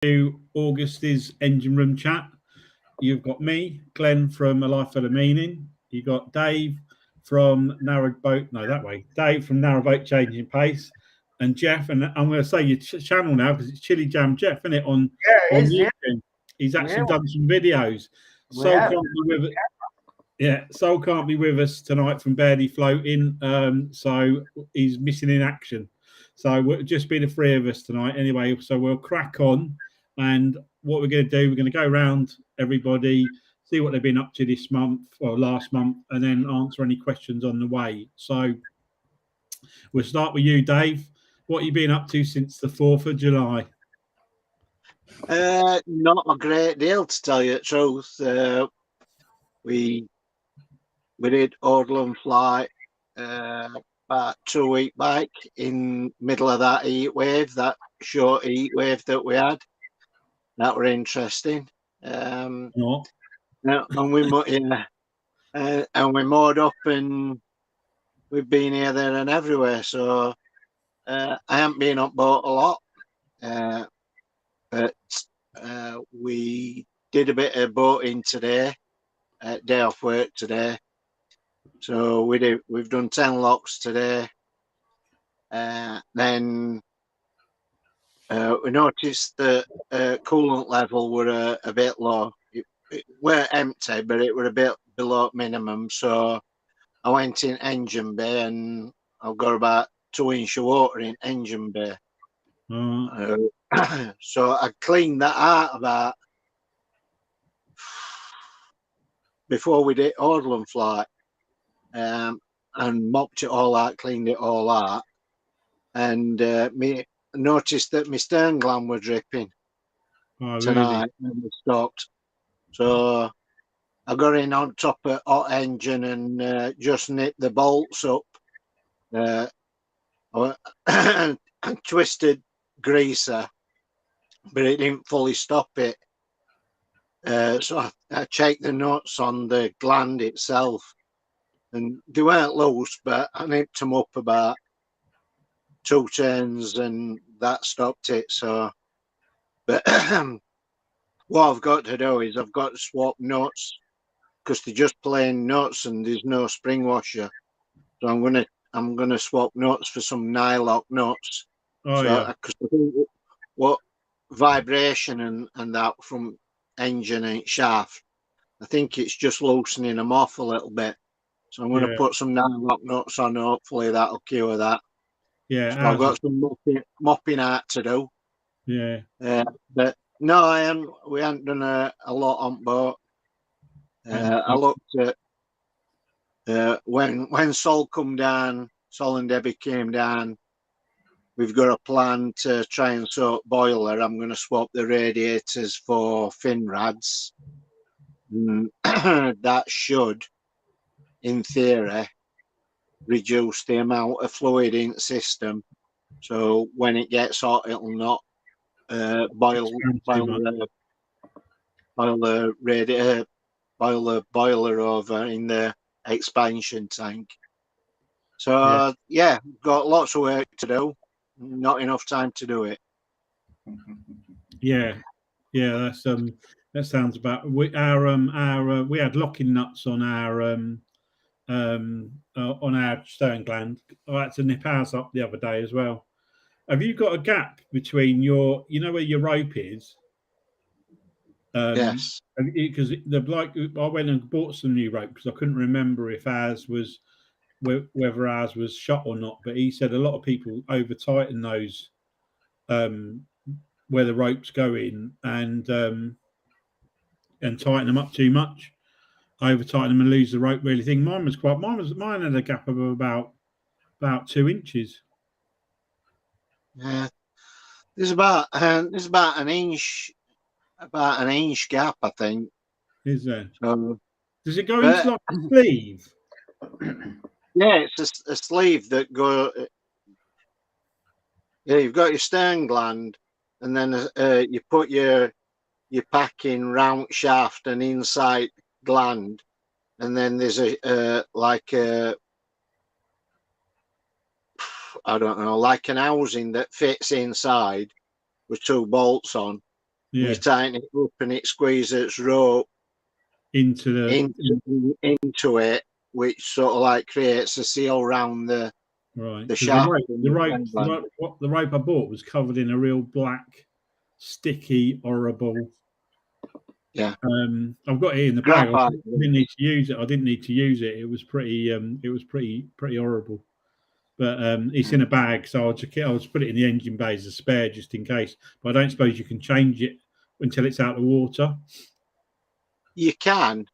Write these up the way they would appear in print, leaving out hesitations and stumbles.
to August's engine room chat. You've got me, Glenn from A Life Full of Meaning. You've got Dave from Narrowboat. No, that way. Dave from Narrowboat Changing Pace, and Jeff. And I'm going to say your channel now because it's Chili Jam Jeff, isn't it? On YouTube. He's actually done some videos. Soul can't be with it. Yeah, Soul can't be with us tonight from Barely Floating, so he's missing in action. So we'll just be the three of us tonight anyway. So we'll crack on, and what we're going to do, we're going to go around everybody, see what they've been up to this month or last month, and then answer any questions on the way. So we'll start with you, Dave. What have you been up to since the 4th of July? Not a great deal, to tell you the truth. We did Orland flight about 2 week back in middle of that heat wave, that short heat wave that we had. That were interesting. And we moored up, and we've been here, there, and everywhere. So I haven't been up boat a lot, but we did a bit of boating today, day off work today. So we've done 10 locks today. Then we noticed that coolant level were a bit low. It were empty, but it were a bit below minimum. So I went in engine bay, and I've got about 2 inch of water in engine bay. So I cleaned that out about before we did Orland flight, and mopped it all out, cleaned it all out, and me noticed that my stern gland were dripping tonight, really? And it stopped. So I got in on top of hot engine and just nipped the bolts up. I twisted greaser, but it didn't fully stop it. So I checked the nuts on the gland itself, and they weren't loose, but I nipped them up about 2 turns, and that stopped it. So, but what I've got to do is I've got to swap nuts, because they're just plain nuts and there's no spring washer. So I'm gonna swap nuts for some nylock nuts. Because I think what vibration and that from engine and shaft, I think it's just loosening them off a little bit. So I'm going to put some nylock nuts on. Hopefully that'll cure that. Yeah, so I've got some mopping out to do. Yeah. But no, we haven't done a lot on boat. I looked at when Sol come down, Sol and Debbie came down. We've got a plan to try and sort boiler. I'm going to swap the radiators for fin rads. That should, in theory, reduce the amount of fluid in the system. So when it gets hot, it'll not boil the boiler over in the expansion tank. So yeah, got lots of work to do. Not enough time to do it. Yeah, that's that sounds about. We had locking nuts on our stern gland. I had to nip ours up the other day as well. Have you got a gap between where your rope is? Yes. Because the bloke, I went and bought some new rope because I couldn't remember if whether ours was shot or not. But he said a lot of people over tighten those where the ropes go in and tighten them up too much. Over tighten them and lose the rope really thing. Mine had a gap of about 2 inches. Yeah, there's about an inch gap, I think. Is there? So, does it go into like a sleeve? Yeah, it's a sleeve that go. Yeah, you've got your stern gland, and then you put your packing round shaft and inside gland, and then there's I don't know, like an housing that fits inside with 2 bolts on, Yeah. You tighten it up and it squeezes rope Into it, which sort of like creates a seal around the shaft. The rope I bought was covered in a real black, sticky, horrible. Yeah. I've got it in the bag. Graphite. I didn't need to use it. It was pretty horrible. But it's in a bag, so I'll just put it in the engine bay as a spare just in case. But I don't suppose you can change it until it's out of water. You can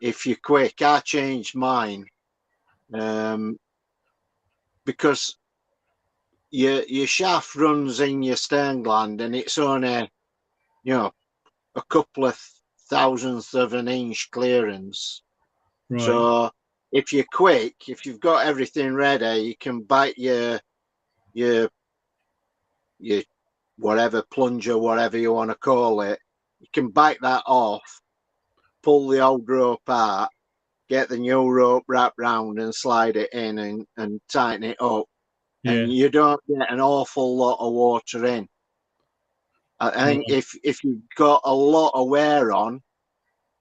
if you're quick. I changed mine because your shaft runs in your stern gland, and it's only a couple of thousandths of an inch clearance. Right. So if you're quick, if you've got everything ready, you can bite your whatever plunger, whatever you want to call it. You can bite that off, pull the old rope out, get the new rope wrapped round and slide it in and tighten it up. Yeah. And you don't get an awful lot of water in. I think if you've got a lot of wear on,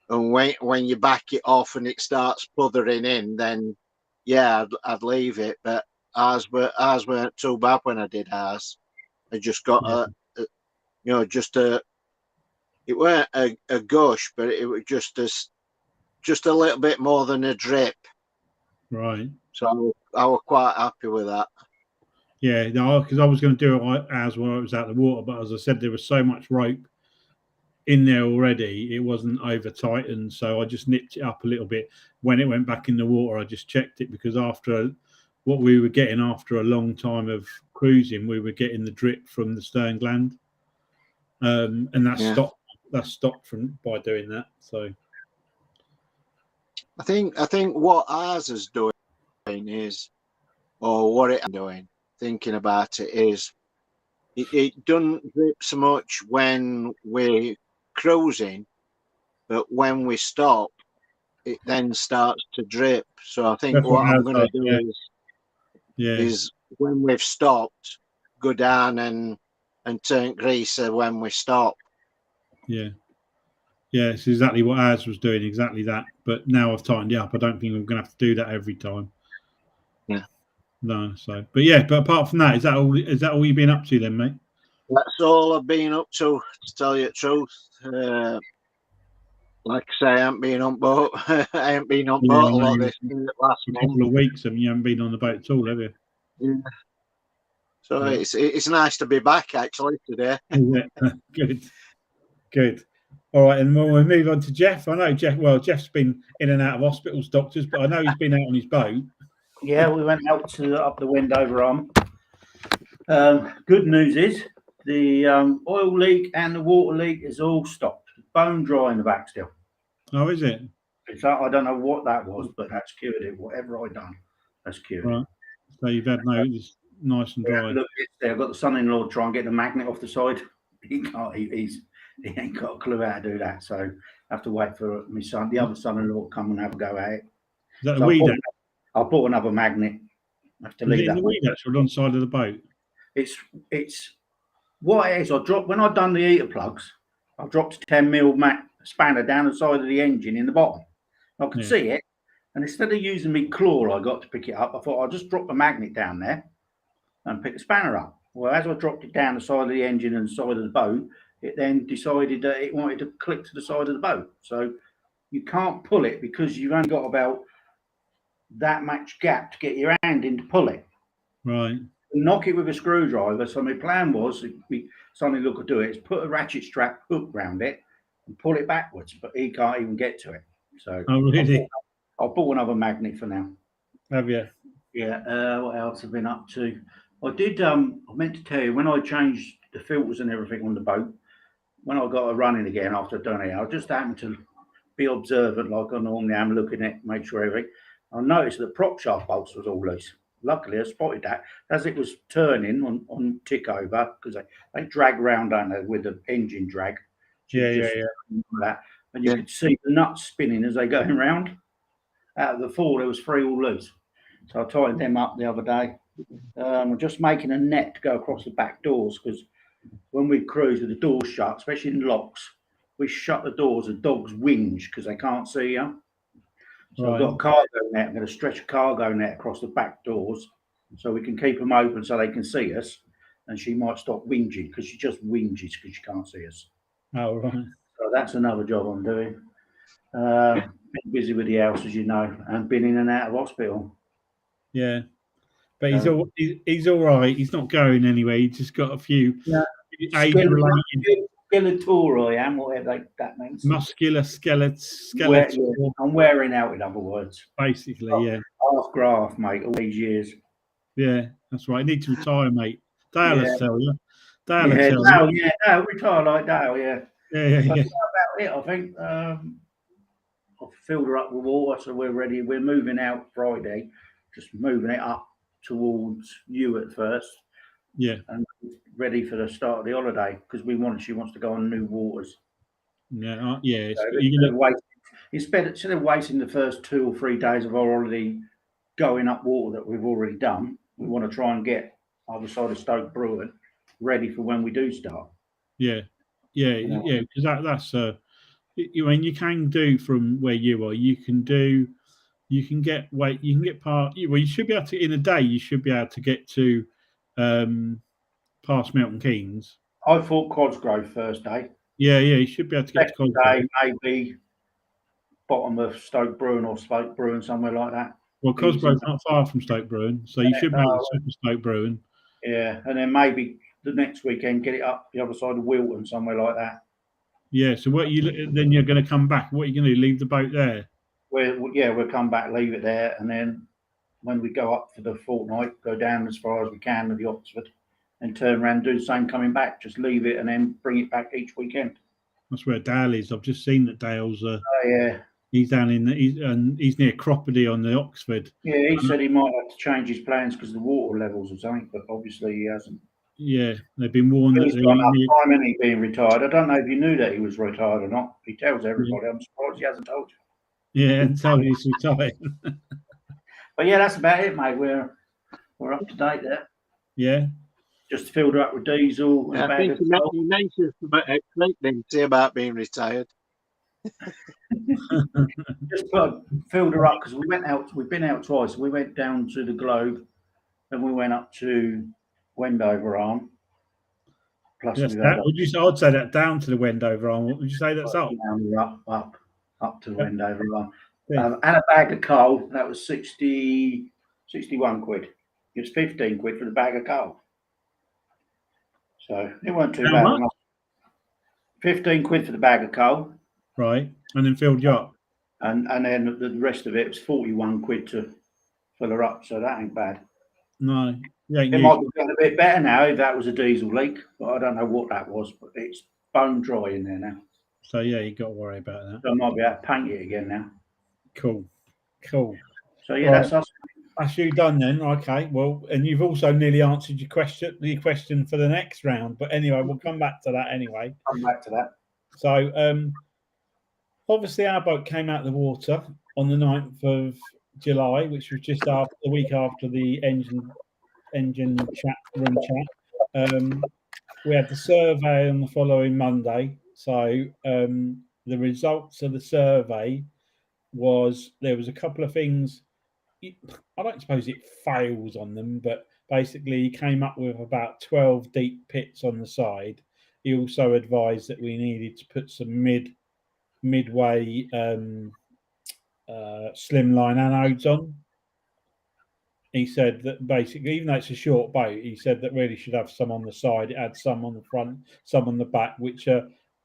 and when you back it off and it starts puthering in, then yeah, I'd leave it. But ours weren't too bad when I did ours. I just got it weren't a gush, but it was just a little bit more than a drip. Right. So I was quite happy with that. Yeah, no, because I was going to do it as well. It was out of the water, but as I said, there was so much rope in there already. It wasn't over tightened, so I just nipped it up a little bit. When it went back in the water, I just checked it because what we were getting after a long time of cruising, we were getting the drip from the stern gland, and that stopped. That stopped by doing that. So I think what ours is doing is, or what it's doing, thinking about it is, it doesn't drip so much when we're cruising, but when we stop, it then starts to drip. So I think what I'm going to do is when we've stopped, go down and turn greaser when we stop. Yeah. Yeah, it's exactly what ours was doing, exactly that. But now I've tightened it up. I don't think I'm going to have to do that every time. Yeah. No, but apart from that, is that all you've been up to then, mate? That's all I've been up to tell you the truth. Like I say, I haven't been on boat. I haven't been on boat a lot this last month. A couple of weeks, and you haven't been on the boat at all, have you? Yeah. So it's nice to be back actually today. Good. All right, and we'll move on to Jeff. I know Jeff's been in and out of hospitals, doctors, but I know he's been out on his boat. Yeah, we went out up the Wendover Arm. Good news is the oil leak and the water leak is all stopped. Bone dry in the back still. Oh, is it? I don't know what that was, but that's cured it. Whatever I done, that's cured it. So you've had it's nice and dry. Look, I've got the son-in-law trying to get the magnet off the side. He can't. He ain't got a clue how to do that. So I have to wait for my son, the other son-in-law, to come and have a go at it. Is that the weed? I'll put another magnet. I have to leave that. The weed actually on side of the boat. It's what it is. When I done the heater plugs, I dropped a 10mm spanner down the side of the engine in the bottom. I could see it, and instead of using my claw, I got to pick it up. I thought I'll just drop the magnet down there and pick the spanner up. Well, as I dropped it down the side of the engine and the side of the boat, it then decided that it wanted to click to the side of the boat. So you can't pull it because you've only got about that much gap to get your hand in to pull it. Right. Knock it with a screwdriver. So my plan was, if somebody could do it, is put a ratchet strap hook round it and pull it backwards, but he can't even get to it. So really? I'll put another magnet for now. Have you? Yeah. What else have I been up to? I did. I meant to tell you, when I changed the filters and everything on the boat, when I got it running again after I'd done it, I just happened to be observant like I normally am, looking at, make sure everything. I noticed that the prop shaft bolts was all loose. Luckily, I spotted that as it was turning on tick over, because they drag around, don't they, with the engine drag. That. And you could see the nuts spinning as they going round. Out of the four, there was 3 all loose. So I tightened them up the other day. I'm just making a net to go across the back doors because when we cruise with the doors shut, especially in locks, we shut the doors and dogs whinge because they can't see you. So I've got a cargo net. I'm going to stretch a cargo net across the back doors so we can keep them open so they can see us. And she might stop whinging because she just whinges because she can't see us. Oh, right. So that's another job I'm doing. Been busy with the house, as you know, and been in and out of hospital. Yeah. But he's all right. He's not going anywhere. He's just got a few age-related Skeletal, I am, whatever that means. muscular skeletal. I'm wearing out, in other words. Basically, yeah. Half graft, mate, all these years. Yeah, that's right. You need to retire, mate. Dale will tell you. Dale, retire like Dale, yeah. Yeah. That's about it, I think. I've filled her up with water, so we're ready. We're moving out Friday, just moving it up towards you at first. Yeah. And ready for the start of the holiday because she wants to go on new waters. Yeah, yeah. So instead of wasting the first 2 or 3 days of our holiday going up water that we've already done, we want to try and get either side of Stoke Bruin ready for when we do start. Yeah. Because that's you can do from where you are. You can get part. Well, you should be able to in a day. You should be able to get to past Milton Keynes. I thought Codsgrove first day. Yeah, you should be able to get Second to Codsgrove. Day, maybe bottom of Stoke Bruin or Stoke Bruin, somewhere like that. Well, Cosgrove's not far from Stoke Bruin, so you should be able to swim Stoke Bruin. Yeah, and then maybe the next weekend get it up the other side of Wilton, somewhere like that. Yeah. So then you're going to come back. What are you going to do? Leave the boat there? We'll come back, leave it there, and then when we go up for the fortnight, go down as far as we can to the Oxford, and turn around, do the same coming back. Just leave it and then bring it back each weekend. That's where Dale is. I've just seen that Dale's. Yeah. He's down he's near Cropperty on the Oxford. Yeah, he said he might have to change his plans because of the water levels or something, but obviously he hasn't. Yeah, they've been warned He's got enough time, isn't he, being retired? I don't know if you knew that he was retired or not. He tells everybody. Yeah. I'm surprised he hasn't told you. Yeah, and told he's retired. But yeah, that's about it, mate. We're up to date there. Yeah. Just filled her up with diesel. And I think you mentioned about being retired. Just filled her up because we went out. We've been out twice. We went down to the Globe, and we went up to Wendover Arm. Plus, I'd say that down to the Wendover Arm. What would you say that's up? Up to the Wendover Arm. Yeah. And a bag of coal. That was 61 quid. It was 15 quid for the bag of coal. So it weren't too bad. Enough. 15 quid for the bag of coal. Right. And then filled you up. And then the rest of it was 41 quid to fill her up. So that ain't bad. No. It might be getting a bit better now if that was a diesel leak, but I don't know what that was. But it's bone dry in there now. So yeah, you got to worry about that. So I might be able to paint it again now. Cool. So yeah, right. That's us. That's you done then. Okay. Well, and you've also nearly answered the question for the next round. But anyway, we'll come back to that anyway. Come back to that. So obviously our boat came out of the water on the 9th of July, which was just after the week after the engine room chat. We had the survey on the following Monday. So the results of the survey was there was a couple of things. I don't suppose it fails on them, but basically he came up with about 12 deep pits on the side. He also advised that we needed to put some midway slimline anodes on. He said that basically, even though it's a short boat, he said that really should have some on the side. It had some on the front, some on the back, which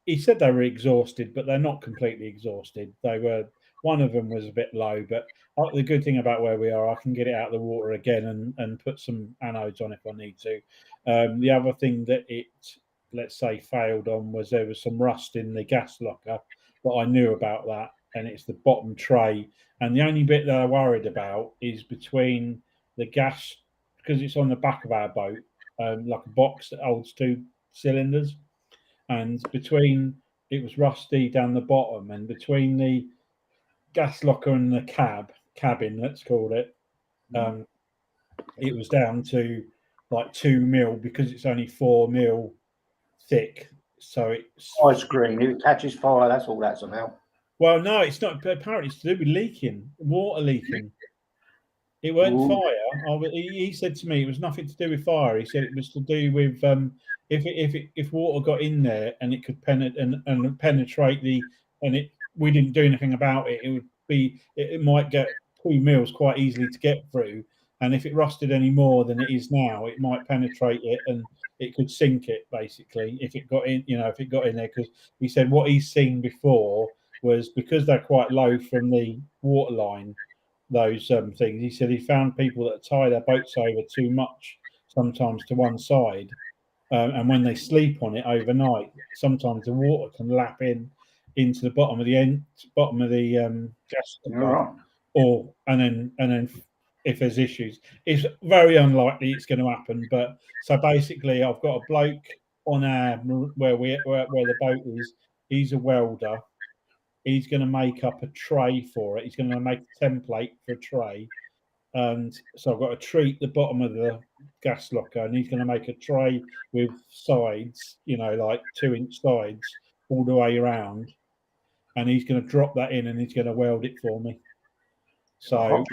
he said they were exhausted, but they're not completely exhausted. They were. One of them was a bit low, but the good thing about where we are, I can get it out of the water again and put some anodes on if I need to. The other thing that it, let's say, failed on was there was some rust in the gas locker, but I knew about that, and it's the bottom tray. And the only bit that I worried about is between the gas, because it's on the back of our boat, like a box that holds 2 cylinders, and between it was rusty down the bottom, and between the gas locker and the cabin, let's call it, it was down to like 2 mil because it's only 4 mil thick, so it's Ice cream. If it catches fire, that's all that's about. well, no, it's not. Apparently, it's to do with leaking, water leaking. It weren't Ooh. fire. He said to me it was nothing to do with fire. He said it was to do with if water got in there and it could penetrate we didn't do anything about it. It would be it might get 2 mils quite easily to get through, and if it rusted any more than it is now, it might penetrate it and it could sink it basically if it got in. If it got in there, because he said what he's seen before was because they're quite low from the water line. Those things. He said he found people that tie their boats over too much, sometimes to one side, and when they sleep on it overnight, sometimes the water can lap into the bottom of the gas Right. and then if there's issues, it's very unlikely it's going to happen. But so basically, I've got a bloke on where the boat is. He's a welder. He's going to make up a tray for it. He's going to make a template for a tray. And so I've got to treat the bottom of the gas locker, and he's going to make a tray with sides, like 2-inch sides all the way around. And he's going to drop that in and he's going to weld it for me. So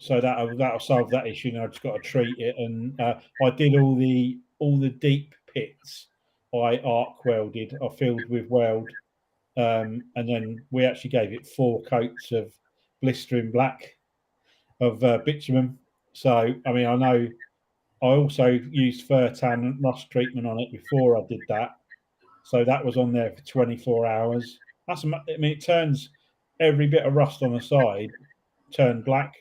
that'll solve that issue. I've just got to treat it. And I did all the deep pits. I arc welded. I filled with weld. And then we actually gave it 4 coats of blistering black of bitumen. So, I mean, I know I also used Furtan rust treatment on it before I did that. So that was on there for 24 hours. It turns every bit of rust on the side turned black.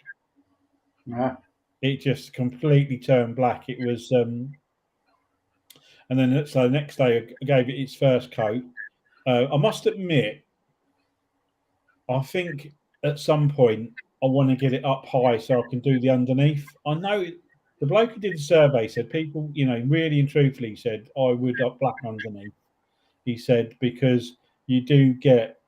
Yeah. It just completely turned black. It was, and then so the next day I gave it its first coat. I must admit, I think at some point I want to get it up high so I can do the underneath. I know the bloke who did the survey said people, really and truthfully said I would up black underneath. He said because you do get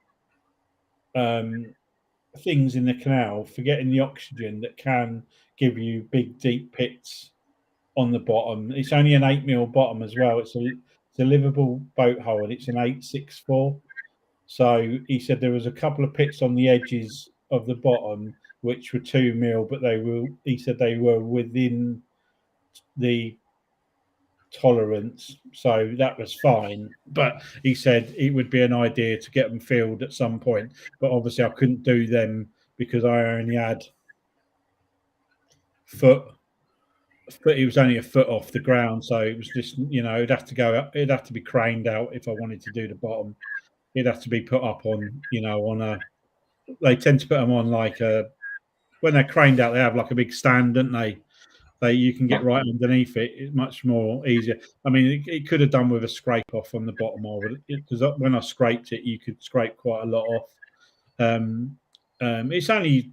things in the canal for getting the oxygen that can give you big deep pits on the bottom. It's only an 8 mil bottom as well. It's a livable boat hull and it's an 864. So he said there was a couple of pits on the edges of the bottom which were 2 mil, but he said they were within the tolerance, so that was fine. But he said it would be an idea to get them filled at some point, but obviously I couldn't do them because I only had foot. It was only a foot off the ground, so it was just it'd have to go up. It'd have to be craned out if I wanted to do the bottom. It'd have to be put up on on a. They tend to put them on like a when they're craned out. They have like a big stand, don't they? You can get right underneath it. It's much more easier. I mean, it could have done with a scrape off on the bottom of it because when I scraped it, you could scrape quite a lot off. It's only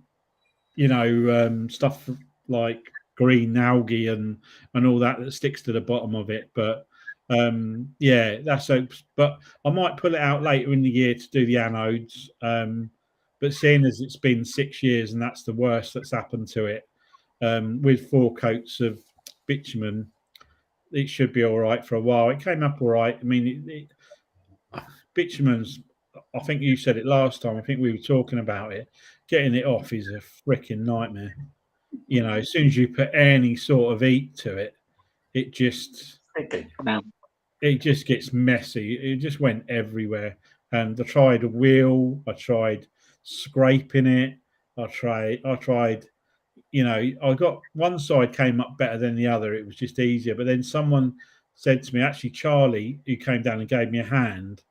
stuff like green algae and all that sticks to the bottom of it. But that's so. But I might pull it out later in the year to do the anodes. But seeing as it's been 6 years and that's the worst that's happened to it. With 4 coats of bitumen, it should be all right for a while. It came up all right. I mean, bitumen's, I think you said it last time. I think we were talking about it. Getting it off is a freaking nightmare. As soon as you put any sort of heat to it, it just gets messy. It just went everywhere. And I tried a wheel. I tried scraping it. I tried. I got one side came up better than the other. It was just easier. But then someone said to me, actually, Charlie, who came down and gave me a hand,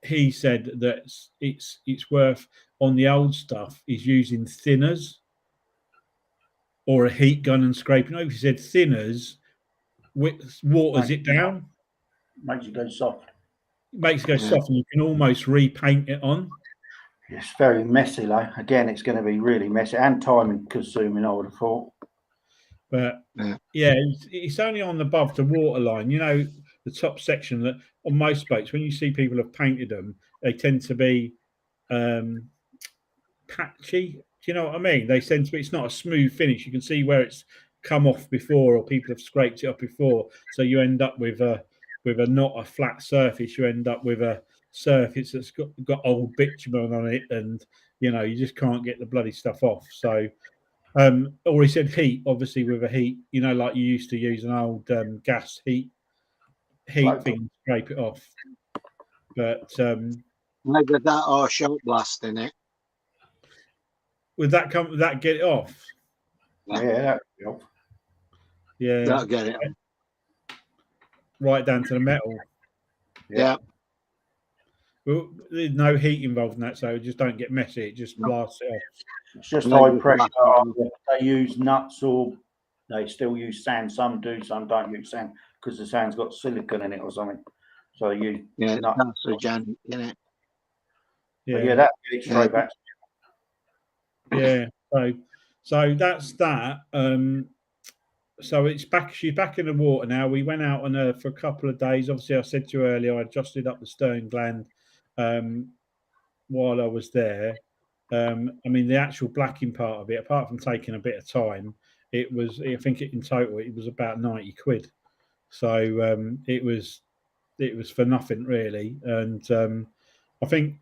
he said that it's worth on the old stuff is using thinners or a heat gun and scraping. No, he said thinners waters it down, makes it go soft. Makes it go soft, and you can almost repaint it on. It's very messy, though. Again, it's going to be really messy and time consuming, I would have thought. But it's only on above the water line. The top section that on most boats, when you see people have painted them, they tend to be patchy. Do you know what I mean? They tend to be. It's not a smooth finish. You can see where it's come off before, or people have scraped it up before. So you end up with not a flat surface, you end up with a surface that's got old bitumen on it, and you just can't get the bloody stuff off. So or he said heat, obviously with a heat, like you used to use an old gas heat thing to scrape it off. But Either that or shot blast in it. would that get it off? Yeah. Yeah, That'll get it. right down to the metal. Yeah. Well, there's no heat involved in that, so it just don't get messy. It just blasts it off. It's just Like high the pressure. black They use nuts, or they still use sand. Some do, some don't use sand because the sand's got silicon in it or something. So you Yeah, nuts. that's organic, isn't it? Yeah, that gets straight back. Yeah. So that's that. So it's back. She's back in the water now. We went out on her for a couple of days. Obviously, I said to you earlier, I adjusted up the stern gland while I was there. I mean, the actual blacking part of it, apart from taking a bit of time, it was. I think in total it was about 90 quid. So it was for nothing really, and I think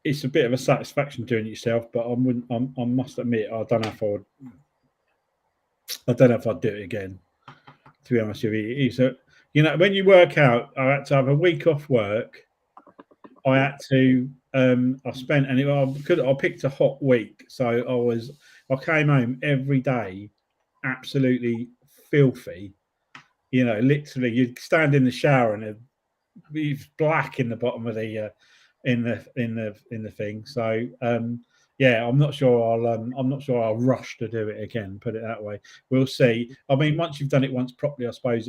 it's a bit of a satisfaction doing it yourself. But I must admit, I don't know if I'd do it again. To be honest with you, when you work out, I had to have a week off work. I had to. I spent, and I picked a hot week, so I came home every day, absolutely filthy. Literally, you'd stand in the shower and it'd be black in the bottom of the in the thing. So yeah, I'm not sure I'll rush to do it again. Put it that way. We'll see. I mean, once you've done it once properly, I suppose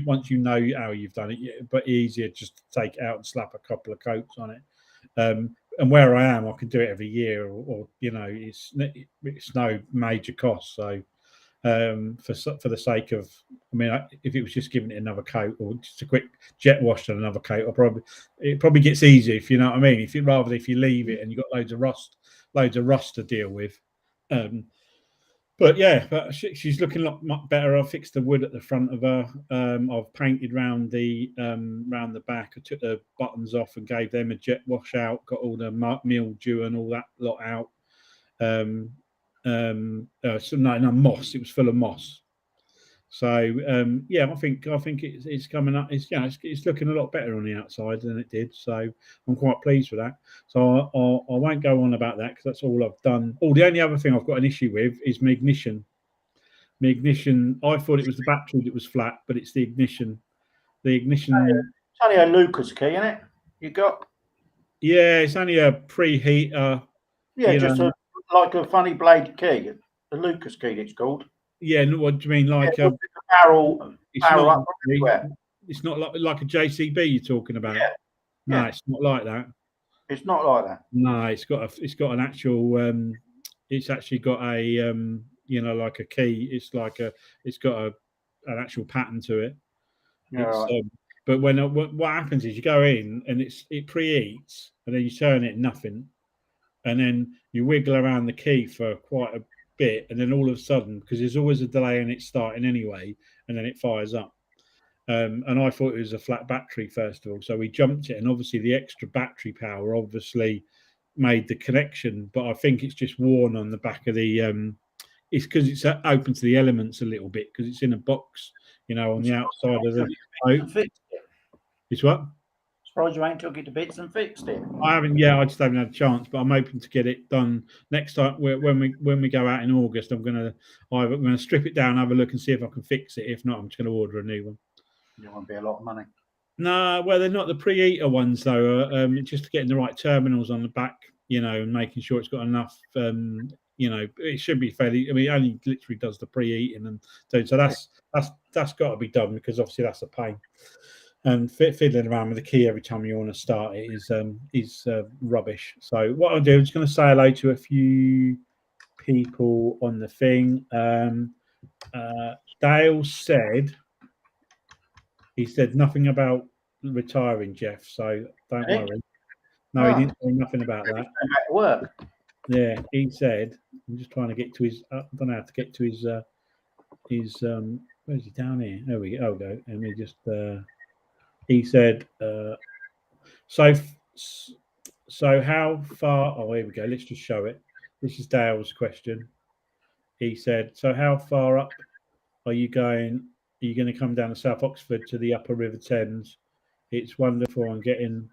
once you know how you've done it, but easier just to take it out and slap a couple of coats on it. And where I am, I can do it every year, or it's no major cost. So for the sake of, I mean, if it was just giving it another coat or just a quick jet wash and another coat, it probably gets easier, if you know what I mean. If you leave it and you've got loads of rust to deal with. But yeah, she's looking a lot better. I fixed the wood at the front of her. I've painted round the back. I took the buttons off and gave them a jet wash out. Got all the mildew and all that lot out. No moss. It was full of moss. So yeah, I think it's coming up. It's looking a lot better on the outside than it did. So I'm quite pleased with that. So I won't go on about that because that's all I've done. Oh, the only other thing I've got an issue with is my ignition. My ignition. I thought it was the battery that was flat, but it's the ignition. The ignition. It's only a Lucas key, isn't it? You got. Yeah, it's only a preheater. Yeah, just like a funny blade key. The Lucas key, it's called. Yeah, what do you mean? Like a barrel up everywhere. It's not like a JCB you're talking about. Yeah. No, it's not like that. It's not like that. No, it's got an actual. It's actually got a like a key. It's got an actual pattern to it. Yeah, right. But what happens is you go in and it preheats, and then you turn it nothing, and then you wiggle around the key for quite a bit, and then all of a sudden, because there's always a delay in it starting anyway, and then it fires up. And I thought it was a flat battery first of all, so we jumped it, and obviously the extra battery power obviously made the connection, but I think it's just worn on the back of the. It's because it's open to the elements a little bit because it's in a box, on the outside of the boat. It's what? Surprised you ain't took it to bits and fixed it. I haven't. Yeah, I just haven't had a chance, but I'm hoping to get it done next time. When we go out in August, I'm gonna strip it down, have a look, and see if I can fix it. If not, I'm just gonna order a new one. It won't be a lot of money. No, well, they're not the preheater ones though. Just getting the right terminals on the back, and making sure it's got enough. It should be fairly. I mean, it only literally does the preheating, and so that's got to be done because obviously that's a pain. And fiddling around with the key every time you want to start it is rubbish. So what I'll do, I'm just going to say hello to a few people on the thing. Dale said he said nothing about retiring, Jeff. So don't worry. No, he didn't say nothing about that. Work. Yeah, he said. I'm just trying to get to his. I don't know how to get to his. Where's he down here? There we go. And we just. he said, so how far? Oh, here we go. Let's just show it. This is Dale's question. He said, so how far up are you going? Are you going to come down to South Oxford to the Upper River Thames? It's wonderful, and getting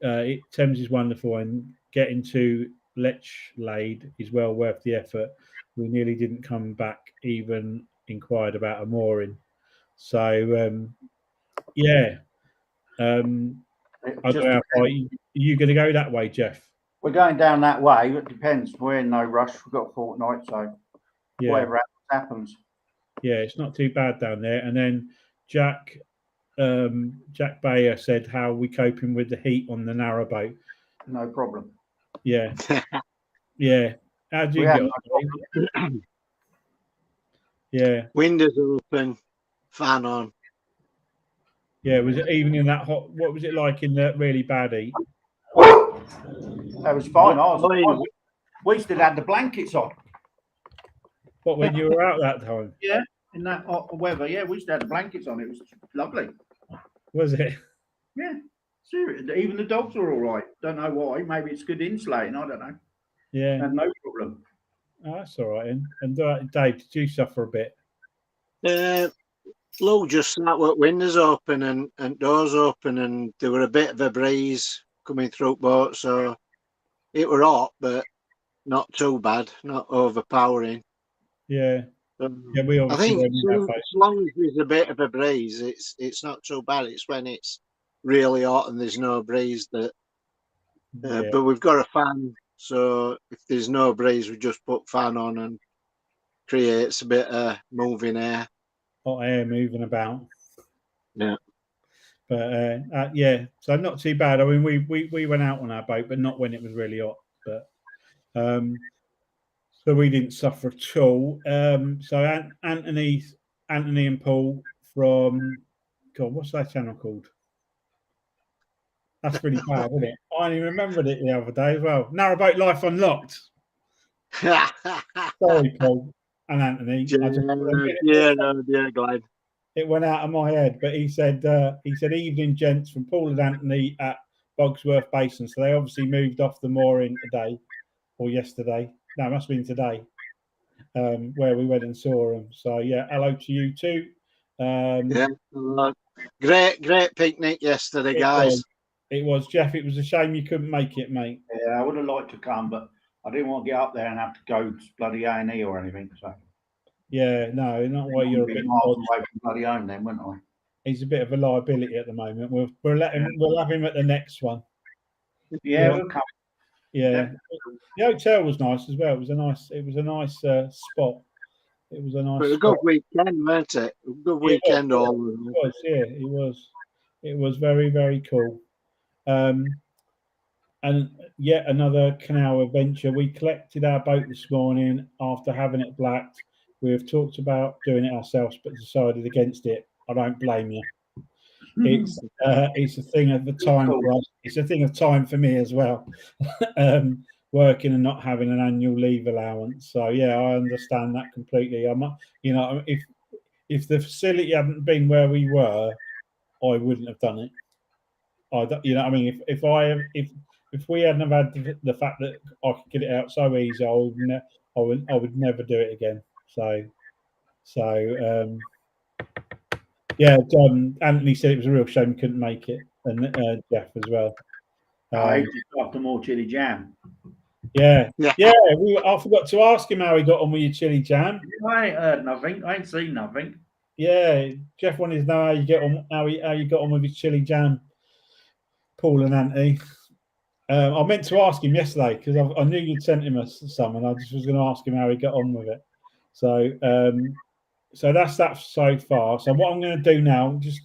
Thames is wonderful, and getting to Lechlade is well worth the effort. We nearly didn't come back, even inquired about a mooring. So yeah, I don't know how far. Are you going to go that way, Jeff? We're going down that way. It depends. We're in no rush. We've got a fortnight, so whatever happens. Yeah, it's not too bad down there. And then Jack Bayer said, "How are we coping with the heat on the narrowboat?" No problem. Yeah, yeah. How do you get on? Yeah. Windows open, fan on. Yeah, was it even in that hot? What was it like in that really bad heat? That was fine. We still had the blankets on. What, when you were out that time? Yeah, in that hot weather. Yeah, we still had the blankets on. It was lovely. Was it? Yeah, serious. Even the dogs were all right. Don't know why. Maybe it's good insulating. I don't know. Yeah. And no problem. Oh, that's all right. And Dave, did you suffer a bit? Lou just sat with windows open and doors open, and there were a bit of a breeze coming through boat, so it were hot, but not too bad, not overpowering. Yeah. Yeah, we I think obviously as long as there's a bit of a breeze, it's not too bad. It's when it's really hot and there's no breeze that. But we've got a fan, so if there's no breeze, we just put fan on and creates a bit of moving air. Hot air moving about. Yeah. But yeah, so not too bad. I mean, we went out on our boat, but not when it was really hot. But so we didn't suffer at all. So Anthony and Paul from what's that channel called? That's really bad, isn't it? I only remembered it the other day as well. Narrowboat Life Unlocked. Sorry, Paul and Anthony. Glad. It went out of my head, but he said evening, gents, from Paul and Anthony at Bogsworth Basin. So they obviously moved off the mooring today or yesterday. No, it must have been today, where we went and saw them. So yeah, hello to you too. Great picnic yesterday, guys. It was, Jeff. It was a shame you couldn't make it, mate. Yeah, I would have liked to come, but I didn't want to get up there and have to go to bloody A&E or anything. So yeah, no, not why you're a bit miles away from bloody home then, wouldn't I? He's a bit of a liability at the moment. We'll have him at the next one. Yeah, we'll come. Yeah, the hotel was nice as well. It was a nice spot. It was a nice. It was a good weekend, wasn't it? A good weekend, all. It was, yeah, it was. It was very, very cool. And yet another canal adventure. We collected our boat this morning after having it blacked. We have talked about doing it ourselves, but decided against it. I don't blame you. It's a thing of the time for us. It's a thing of time for me as well. Working and not having an annual leave allowance. So yeah, I understand that completely. If the facility hadn't been where we were, I wouldn't have done it. If we hadn't have had the fact that I could get it out so easy, I would never do it again. Yeah, Anthony said it was a real shame he couldn't make it, and Jeff as well. I just after more chili jam. Yeah. I forgot to ask him how he got on with your chili jam. I ain't heard nothing. I ain't seen nothing. Yeah, Jeff wanted to know how you get on, how you got on with his chili jam, Paul and Anthony. I meant to ask him yesterday because I knew you'd sent him some, and I just was going to ask him how he got on with it. So that's that so far. So what I'm going to do now, just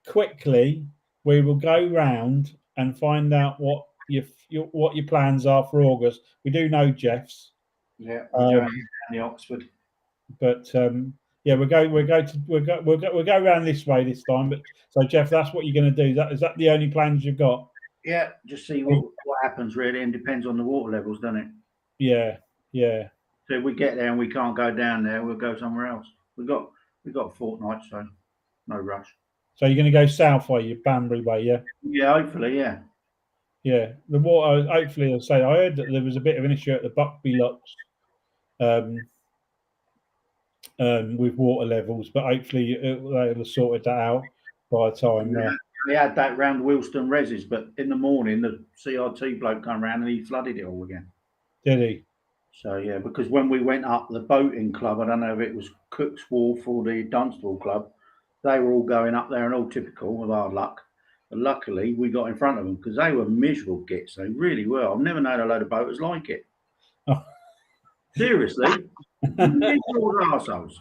quickly, we will go round and find out what your plans are for August. We do know Jeff's. Yeah, we're going to Oxford. But yeah, we'll go around this way this time. But so Jeff, that's what you're going to do. Is that the only plans you've got? Yeah, just see what happens really, and depends on the water levels, doesn't it? Yeah. So if we get there and we can't go down there, we'll go somewhere else. We've got a fortnight, so no rush. So you're going to go south way, you Banbury way, yeah? Yeah, hopefully, yeah. Yeah. The water, hopefully, I say, I heard that there was a bit of an issue at the Buckby locks with water levels, but hopefully they'll have sorted that out by the time. They had that round Wilston Reses, but in the morning the CRT bloke come round and he flooded it all again. Did he? So yeah, because when we went up the boating club, I don't know if it was Cook's Wharf or the Dunstable Club, they were all going up there and all typical of hard luck. But luckily we got in front of them because they were miserable gits. They really were. I've never known a load of boaters like it. Oh. Seriously, miserable arseholes.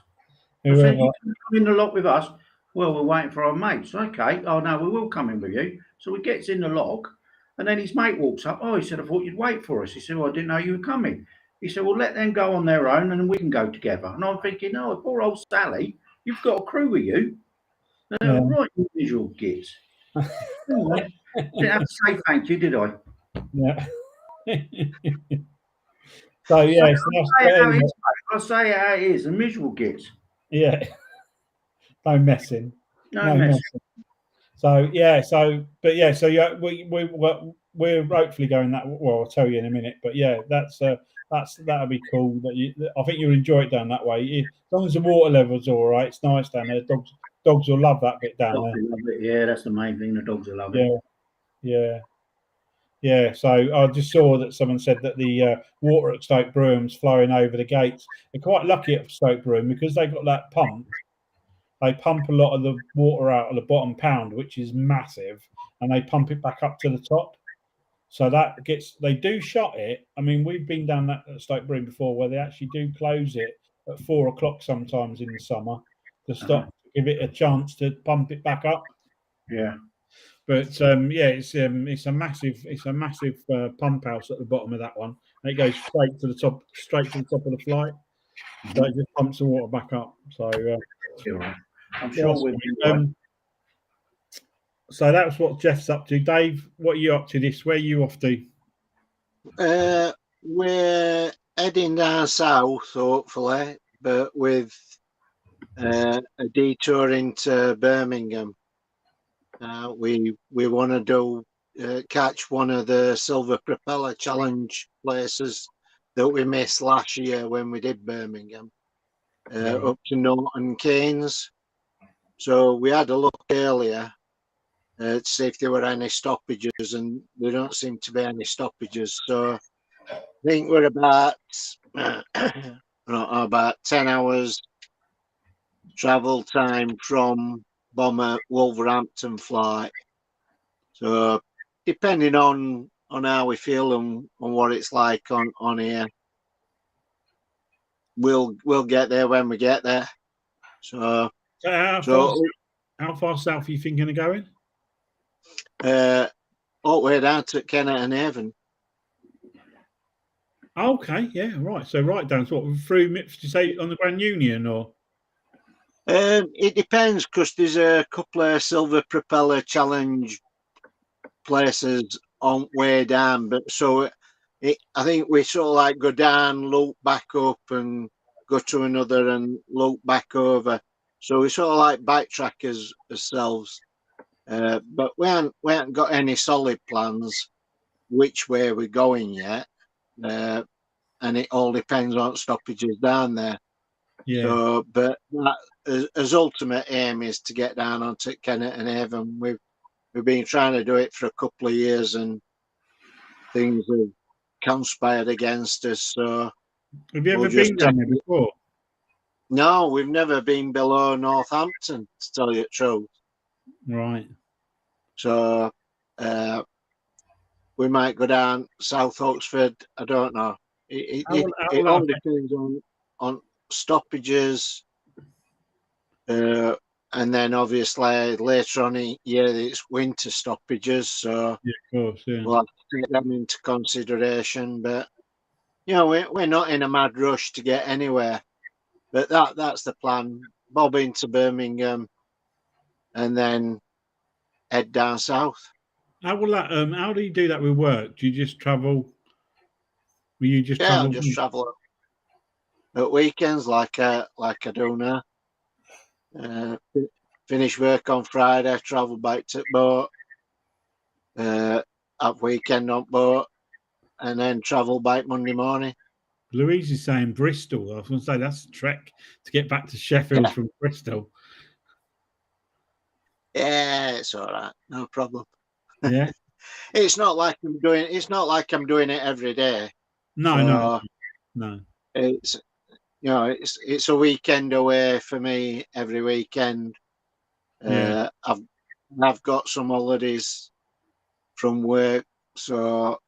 I said, you can come in the lock with us. Well, we're waiting for our mates. Okay. Oh, no, we will come in with you. So he gets in the lock, and then his mate walks up. Oh, he said, I thought you'd wait for us. He said, well, I didn't know you were coming. He said, well, let them go on their own, and we can go together. And I'm thinking, oh, poor old Sally, you've got a crew with you. Right, you visual gits. Didn't have to say thank you, did I? Yeah. So yeah, I'll say it how it is. A miserable gits. Yeah. No messing. No messing. So yeah, so yeah, we're hopefully going that. Well, I'll tell you in a minute, but yeah, that'll be cool. I think you'll enjoy it down that way. As long as the water level's all right, it's nice down there. Dogs will love that bit down there. Yeah, that's the main thing. The dogs will love it. Yeah. So I just saw that someone said that the water at Stoke Brougham's flowing over the gates. They're quite lucky at Stoke Brougham because they've got that pump. They pump a lot of the water out of the bottom pound, which is massive, and they pump it back up to the top. So they do shut it. I mean, we've been down that at Stoke Brougham before where they actually do close it at 4 o'clock sometimes in the summer to stop, give it a chance to pump it back up. Yeah. But it's a massive pump house at the bottom of that one. And it goes straight to the top of the flight. So it just pumps the water back up. So I'm sure we'll be so that's what Jeff's up to. Dave, what are you up to this? Where are you off to? We're heading down south, hopefully, but with a detour into Birmingham. We want to do catch one of the Silver Propeller Challenge places that we missed last year when we did Birmingham, up to Norton Keynes. So we had a look earlier to see if there were any stoppages, and there don't seem to be any stoppages. So I think we're about 10 hours travel time from Bomber Wolverhampton flight. So depending on how we feel and on what it's like on here, we'll get there when we get there. So how far south are you thinking of going? All the way down to Kennet and Avon. Okay, yeah, right. So right down to what, through, did you say on the Grand Union or? It depends, because there's a couple of Silver Propeller Challenge places on way down, but so I think we sort of like go down, loop back up, and go to another and loop back over. So we sort of like backtrack ourselves, but we haven't got any solid plans which way we're going yet, and it all depends on stoppages down there. Yeah. So, but as ultimate aim is to get down onto Kennet and Avon. We've been trying to do it for a couple of years, and things have conspired against us. So, have you ever been down there before? No, we've never been below Northampton, to tell you the truth. Right. So, we might go down South Oxford. I don't know. It all depends on stoppages, and then obviously later on in the year it's winter stoppages, so yeah, of course, yeah. We'll have to take them into consideration. But we're not in a mad rush to get anywhere. But that's the plan. Bob into Birmingham, and then head down south. How will that? How do you do that with work? Do you just travel? Will you just travel? Yeah, I'll just travel at weekends like I do now. finish work on Friday, travel back to boat, have weekend on boat, and then travel back Monday morning. Louise is saying Bristol. I was going to say that's a trek to get back to Sheffield from Bristol. Yeah, it's all right, no problem. Yeah. It's not like I'm doing. It's not like I'm doing it every day. No. It's it's a weekend away for me every weekend. Yeah. I've got some holidays from work, so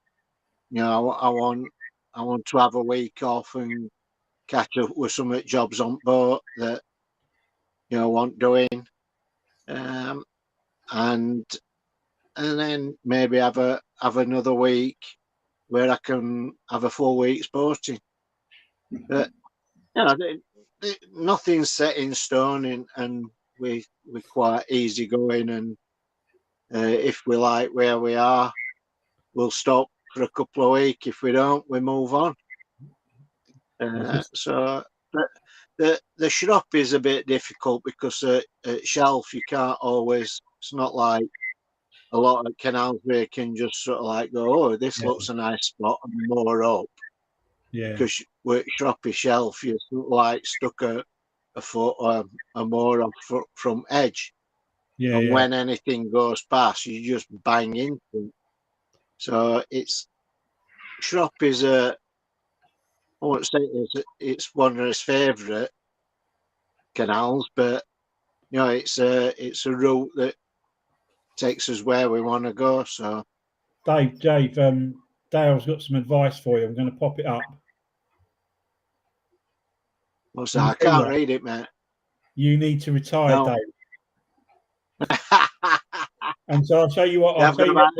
I want to have a week off and catch up with some jobs on boat that I want doing, and then maybe have another week where I can have a full week's boating. But nothing's set in stone, and we're quite easy going. And if we like where we are, we'll stop for a couple of weeks. If we don't, we move on. So the shop is a bit difficult because at Shelf you can't always. It's not like a lot of canals where you can just sort of like go, oh, this looks a nice spot and moor up. Yeah. Because with Shroppy Shelf, you're sort of like stuck a foot or a more off from edge. Yeah. And when anything goes past, you just bang into it. So Shropp is I won't say it's one of his favourite canals, but it's a route that takes us where we want to go. So Dave, Dale's got some advice for you. I'm going to pop it up. what's that? I can't read it, mate. You need to retire, No. Dave. And so I'll show you what. I'll tell you what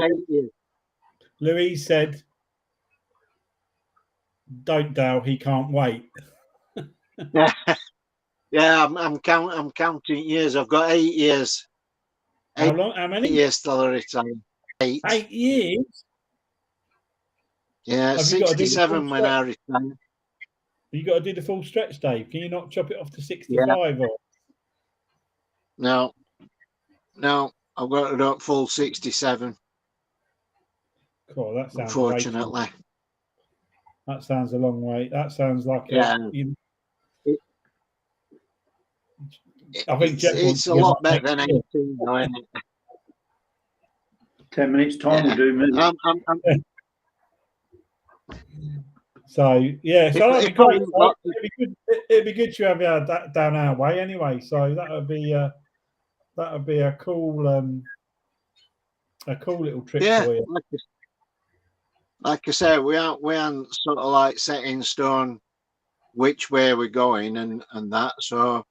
Louise said. Don't, Dale. He can't wait. Yeah, I'm counting years. I've got 8 years. How long? How many? 8 years till I retire. 8. 8 years. Yeah, 67 when I retire. You got to do the full stretch, Dave. Can you not chop it off to 65? Yeah. Or? No, I've got to do it full 67. Cool, that sounds unfortunately. That sounds a long way. That sounds like I think it's a lot better than 18, though, isn't it? 10 minutes time will do me. So yeah, so that'd be great. It'd be good to have you down our way anyway. So that would be a cool little trip for you. Like I said, we aren't sort of like set in stone which way we're going and that. So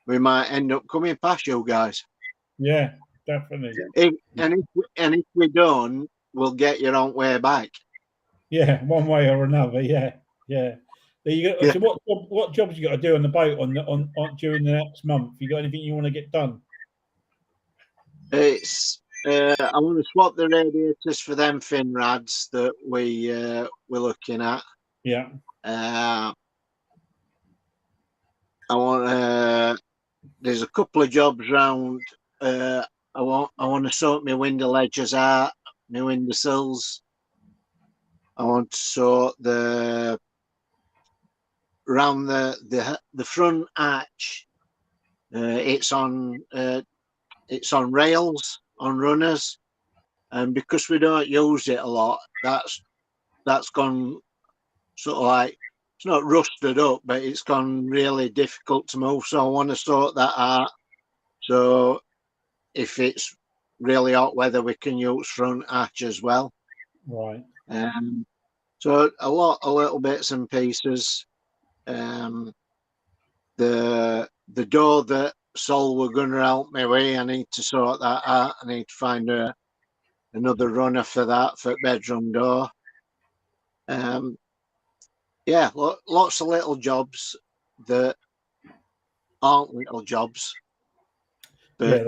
we might end up coming past you guys. Yeah, definitely. If we don't, we'll get your own way back. Yeah, one way or another. Yeah. So what jobs you got to do on the boat on during the next month? You got anything you want to get done? It's I want to swap the radiators for them fin rads that we're looking at. Yeah. I want there's a couple of jobs round. I want to sort my window ledges out, my window sills. I want to sort around the front arch. It's on rails, on runners, and because we don't use it a lot, that's gone sort of like, it's not rusted up, but it's gone really difficult to move. So I want to sort that out. So if it's really hot weather, we can use front arch as well. Right. So a little bits and pieces. The door that Saul were going to help me with, I need to sort that out. I need to find another runner for that, for bedroom door. Yeah, lots of little jobs that aren't little jobs. But yeah,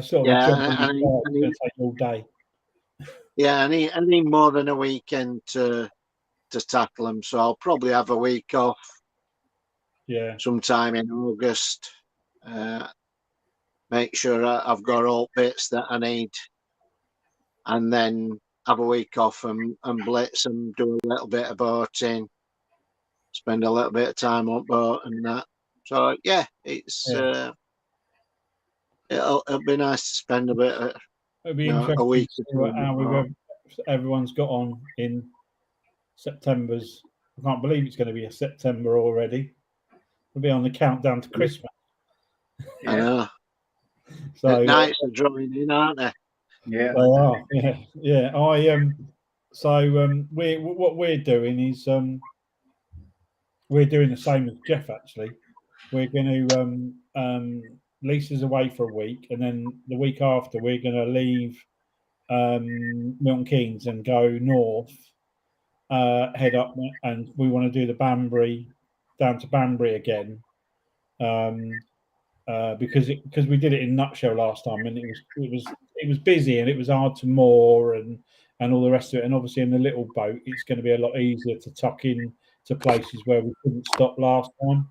sort of take all day. Yeah, I need more than a weekend to tackle them. So I'll probably have a week off. Yeah. Sometime in August. make sure I've got all bits that I need, and then have a week off and blitz and do a little bit of boating, spend a little bit of time on boat and that. So yeah, it's it'll be nice to spend a bit of It'll be interesting a week to see how everyone's got on in September's. I can't believe it's going to be a September already. We'll be on the countdown to Christmas. I know. So nights are drawing in, aren't they? Yeah, they are. Yeah. What we're doing is we're doing the same as Jeff. Actually, we're going to Lisa's away for a week, and then the week after we're going to leave Milton Keynes and go north, head up, and we want to do the Banbury down to Banbury again, because we did it in Nutshell last time, and it was busy and it was hard to moor and all the rest of it. And obviously in the little boat, it's going to be a lot easier to tuck in to places where we couldn't stop last time.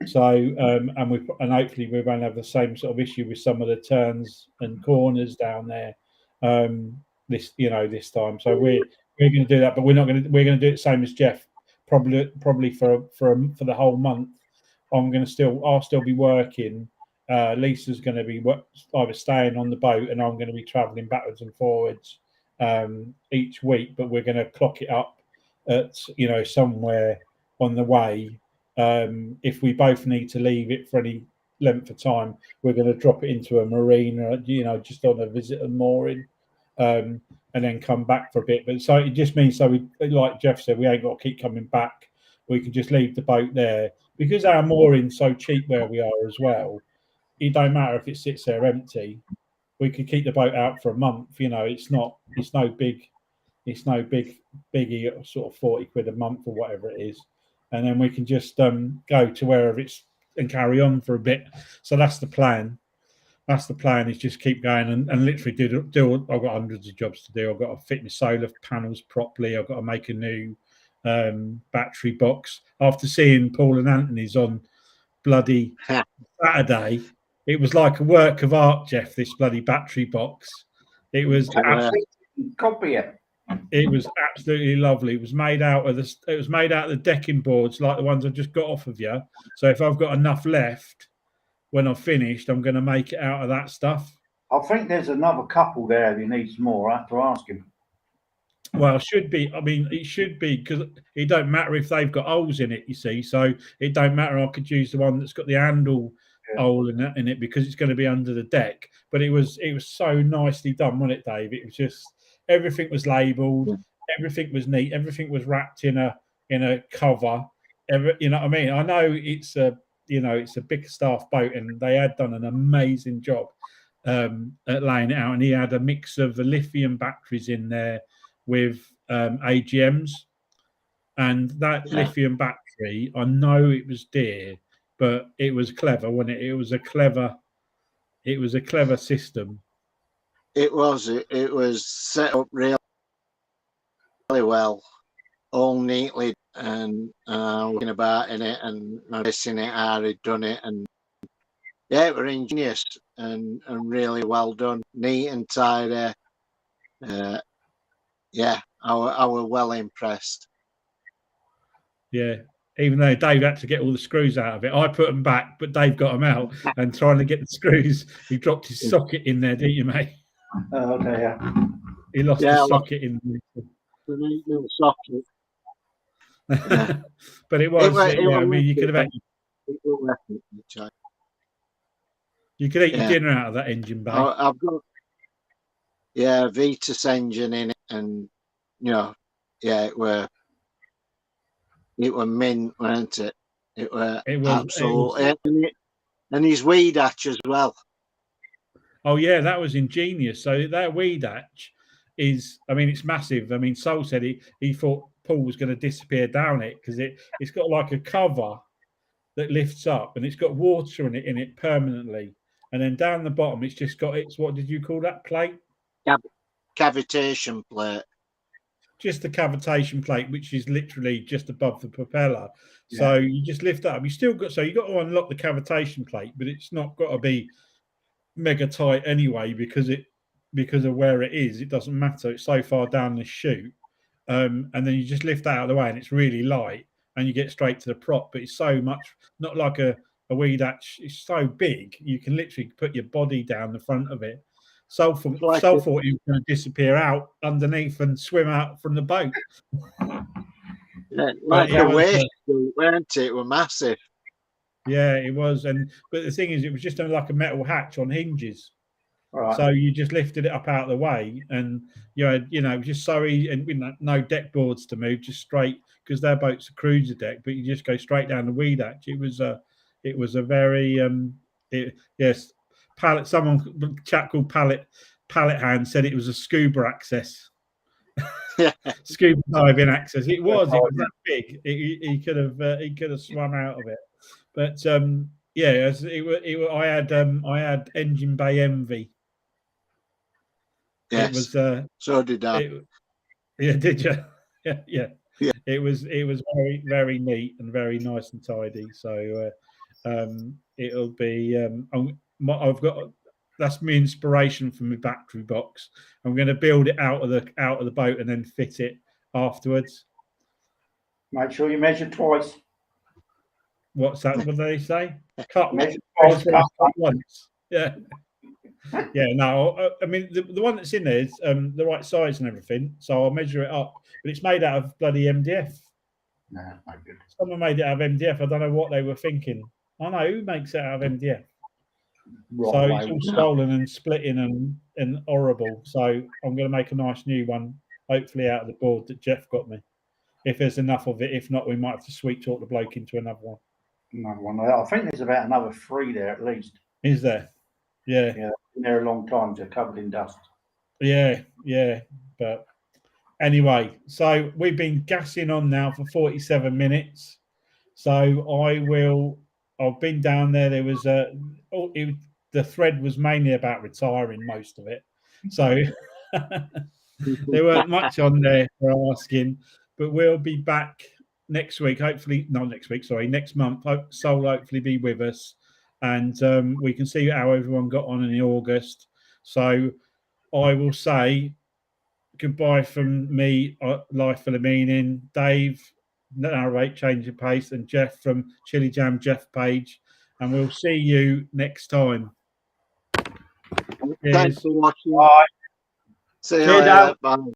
So and hopefully we won't have the same sort of issue with some of the turns and corners down there this time. So we're going to do that, but we're going to do it the same as Jeff. Probably for the whole month. I'll still be working. Lisa's going to be either staying on the boat, and I'm going to be travelling backwards and forwards each week. But we're going to clock it up at somewhere on the way. If we both need to leave it for any length of time, we're going to drop it into a marina, just on a visit and mooring, and then come back for a bit. But so it just means, we, like Jeff said, we ain't got to keep coming back. We can just leave the boat there, because our mooring's so cheap where we are as well. It don't matter if it sits there empty. We could keep the boat out for a month. It's no biggie, sort of 40 quid a month or whatever it is. And then we can just go to wherever it's and carry on for a bit. So that's the plan. Is just keep going and literally do. I've got hundreds of jobs to do. I've got to fit my solar panels properly. I've got to make a new battery box. After seeing Paul and Anthony's on bloody Saturday, it was like a work of art, Jeff. This bloody battery box. It was copy it. It was absolutely lovely. It was made out of the decking boards, like the ones I've just got off of you. So if I've got enough left when I've finished, I'm going to make it out of that stuff. I think there's another couple there who needs more. I have to ask him. Well, it should be. I mean, it should be, because it don't matter if they've got holes in it, you see. So it don't matter. I could use the one that's got the handle hole in it, because it's going to be under the deck. But it was so nicely done, wasn't it, Dave? It was just, everything was labelled, everything was neat, everything was wrapped in a cover. You know what I mean? I know it's a big staff boat, and they had done an amazing job at laying it out. And he had a mix of the lithium batteries in there with AGMs, and that lithium battery, I know it was dear, but it was clever, wasn't it? It was a clever system. It was set up really well, all neatly, and looking about in it and noticing it how he'd done it, and it were ingenious and really well done, neat and tidy. I were well impressed. Yeah, even though Dave had to get all the screws out of it, I put them back, but Dave got them out. And trying to get the screws, he dropped his socket in there, didn't you, mate? Okay, yeah. He lost his socket in the neat little socket. But it was. I mean, you could have. You could eat your dinner out of that engine bay. I've got Vitus engine in it, and it were mint, weren't it? It was absolutely, and his weed hatch as well. Oh yeah, that was ingenious. So that weed hatch is, I mean, it's massive. I mean, Saul said he thought Paul was going to disappear down it, because it's got like a cover that lifts up, and it's got water in it permanently. And then down the bottom, it's just got what did you call that plate? Cavitation plate. Just the cavitation plate, which is literally just above the propeller. Yeah. So you just lift that up. You got to unlock the cavitation plate, but it's not got to be mega tight anyway because of where it is. It doesn't matter. It's so far down the chute, and then you just lift that out of the way, and it's really light, and you get straight to the prop. But it's so much not like a weed hatch. It's so big you can literally put your body down the front of it. Saul thought he was going to disappear out underneath and swim out from the boat. Like a wave, weren't it? It were massive. Yeah, it was. But the thing is, it was just like a metal hatch on hinges. Right. So you just lifted it up out of the way, and just so easy, and no deck boards to move, just straight, because their boat's a cruiser deck, but you just go straight down the weed hatch. It was a very yes, pallet. Someone chat called pallet hand said it was a scuba access. Scuba diving access. It was that big. He could have swum out of it. But I had engine bay envy. Yes. It was so did I. Did you? Yeah. Yeah. It was very, very neat and very nice and tidy. So it'll be I've got that's my inspiration for my battery box. I'm going to build it out of the boat and then fit it afterwards. Make sure you measure twice. What's that? What do they say? Cut Measure twice, cut once. Yeah. Yeah, no, I mean the one that's in there is the right size and everything, so I'll measure it up. But it's made out of bloody MDF. No, no good. Someone made it out of MDF. I don't know what they were thinking. I know who makes it out of MDF. So it's all swollen and splitting and horrible. So I'm going to make a nice new one, hopefully out of the board that Jeff got me. If there's enough of it, if not, we might have to sweet talk the bloke into another one. Another one. I think there's about another 3 there at least. Is there? Yeah. Yeah, been there a long time. They're covered in dust. Yeah. But anyway, so we've been gassing on now for 47 minutes. So I've been down there. There was the thread was mainly about retiring, most of it. So there weren't much on there for asking, but we'll be back next week. Hopefully, not next week. Sorry, next month. Saul will hopefully be with us, and we can see how everyone got on in August. So I will say goodbye from me, Life Full of Meaning, Dave, Narrowboats Changing Pace, and Jeff from Chili Jam, Jeff Page. And we'll see you next time. Thanks for watching. Bye. See you later. Bye.